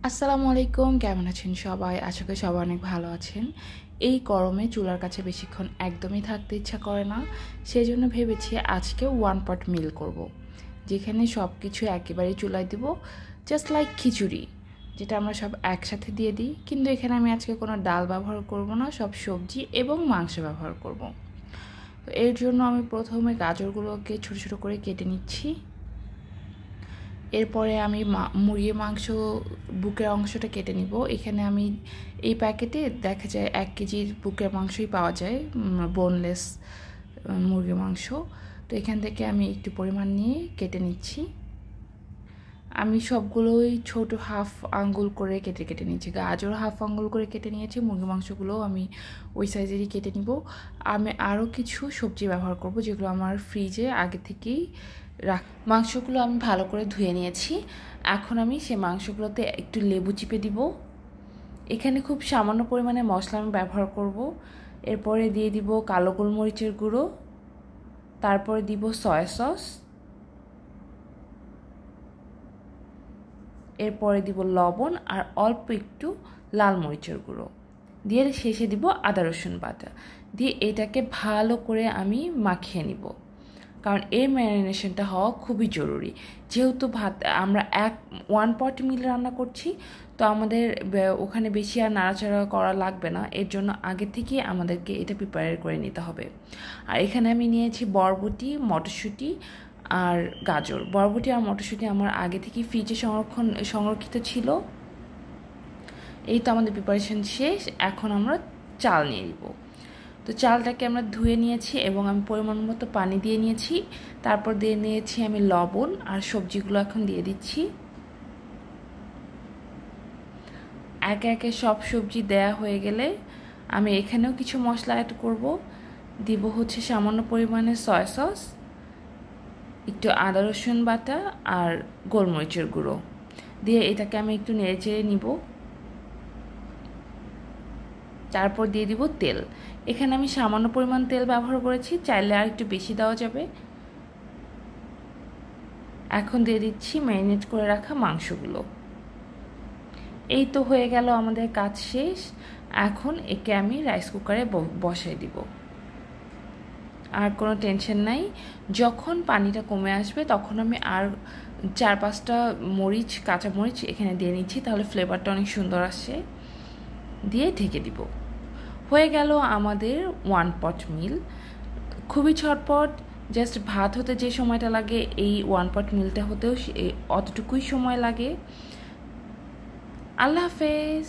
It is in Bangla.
আসসালামু আলাইকুম, কেমন আছেন সবাই? আশা করি সবাই অনেক ভালো আছেন। এই গরমে চুলার কাছে বেশিক্ষণ একদমই থাকতে ইচ্ছা করে না। সেজন্য ভেবেছি আজকে ওয়ান পট মিল করব। যেখানে সব কিছু একেবারেই চুলায় দিব, জাস্ট লাইক খিচুড়ি, যেটা আমরা সব একসাথে দিয়ে দিই। কিন্তু এখানে আমি আজকে কোনো ডাল ব্যবহার করব না, সব সবজি এবং মাংস ব্যবহার করব। তো এর জন্য আমি প্রথমে গাজরগুলোকে ছোটো ছোটো করে কেটে নিচ্ছি। এরপরে আমি মুরগির মাংস বুকের অংশটা কেটে নিব। এখানে আমি এই প্যাকেটে দেখা যায় 1 কেজির বুকের মাংসই পাওয়া যায়, বোনলেস মুরগির মাংস। তো এখান থেকে আমি একটু পরিমাণ নিয়ে কেটে নিচ্ছি। আমি সবগুলোই ছোট হাফ আঙ্গুল করে কেটে কেটে নিচ্ছি। গাজর হাফ আঙ্গুল করে কেটে নিয়েছি, মুরগির মাংসগুলোও আমি ওই সাইজেরই কেটে নিব। আমি আরও কিছু সবজি ব্যবহার করব যেগুলো আমার ফ্রিজে আগে থেকেই মাংসগুলো আমি ভালো করে ধুয়ে নিয়েছি। এখন আমি সে মাংসগুলোতে একটু লেবু চিপে দিব। এখানে খুব সামান্য পরিমাণে মশলা আমি ব্যবহার করব। এরপরে দিয়ে দিব কালো গোলমরিচের গুঁড়ো, তারপরে দিব সয়া সস, এরপরে দিব লবণ আর অল্প একটু লাল মরিচের গুঁড়ো দিয়ে শেষে দিব আদা রসুন বাটা দিয়ে এটাকে ভালো করে আমি মাখিয়ে নিব। কারণ এই ম্যারিনেশনটা হওয়া খুবই জরুরি। যেহেতু আমরা ওয়ান পট মিল রান্না করছি, তো আমাদের ওখানে বেশি আর নাড়াচাড়া করা লাগবে না। এর জন্য আগে থেকেই আমাদেরকে এটা প্রিপেয়ার করে নিতে হবে। আর এখানে আমি নিয়েছি বরবটি, মটরশুঁটি আর গাজর। বরবটি আর মটরশুঁটি আমার আগে থেকেই ফ্রিজে সংরক্ষিত ছিল। এই তো আমাদের প্রিপারেশন শেষ। এখন আমরা চাল নিয়ে নিব। তো চালটাকে আমরা ধুয়ে নিয়েছি এবং আমি পরিমাণ মতো পানি দিয়ে নিয়েছি। তারপর দিয়ে নিয়েছি আমি লবণ আর সবজিগুলো এখন দিয়ে দিচ্ছি। একে একে সব সবজি দেয়া হয়ে গেলে আমি এখানেও কিছু মশলা অ্যাড করব। দিব হচ্ছে সামান্য পরিমাণে সয়া সস, একটু আদা রসুন বাটা আর গোলমরিচের গুঁড়ো দিয়ে এটাকে আমি একটু নেড়ে চেড়ে নিব। তারপর দিয়ে দিব তেল। এখানে আমি সামান্য পরিমাণ তেল ব্যবহার করেছি, চাইলে আর একটু বেশি দেওয়া যাবে। এখন দিয়ে দিচ্ছি ম্যারিনেট করে রাখা মাংসগুলো। এই তো হয়ে গেল, আমাদের কাজ শেষ। এখন একে আমি রাইস কুকারে বসাই দিব। আর কোনো টেনশন নাই, যখন পানিটা কমে আসবে তখন আমি আর 4-5টা মরিচ, কাঁচা মরিচ এখানে দিয়ে নিচ্ছি, তাহলে ফ্লেভারটা অনেক সুন্দর আসে। দিয়ে ঢেকে দিব। হয়ে গেল আমাদের ওয়ান পট মিল। খুবই ঝটপট, জাস্ট ভাত হতে যে সময়টা লাগে এই ওয়ান পট মিলটা হতেও অতটুকুই সময় লাগে। আল্লাহ হাফেজ।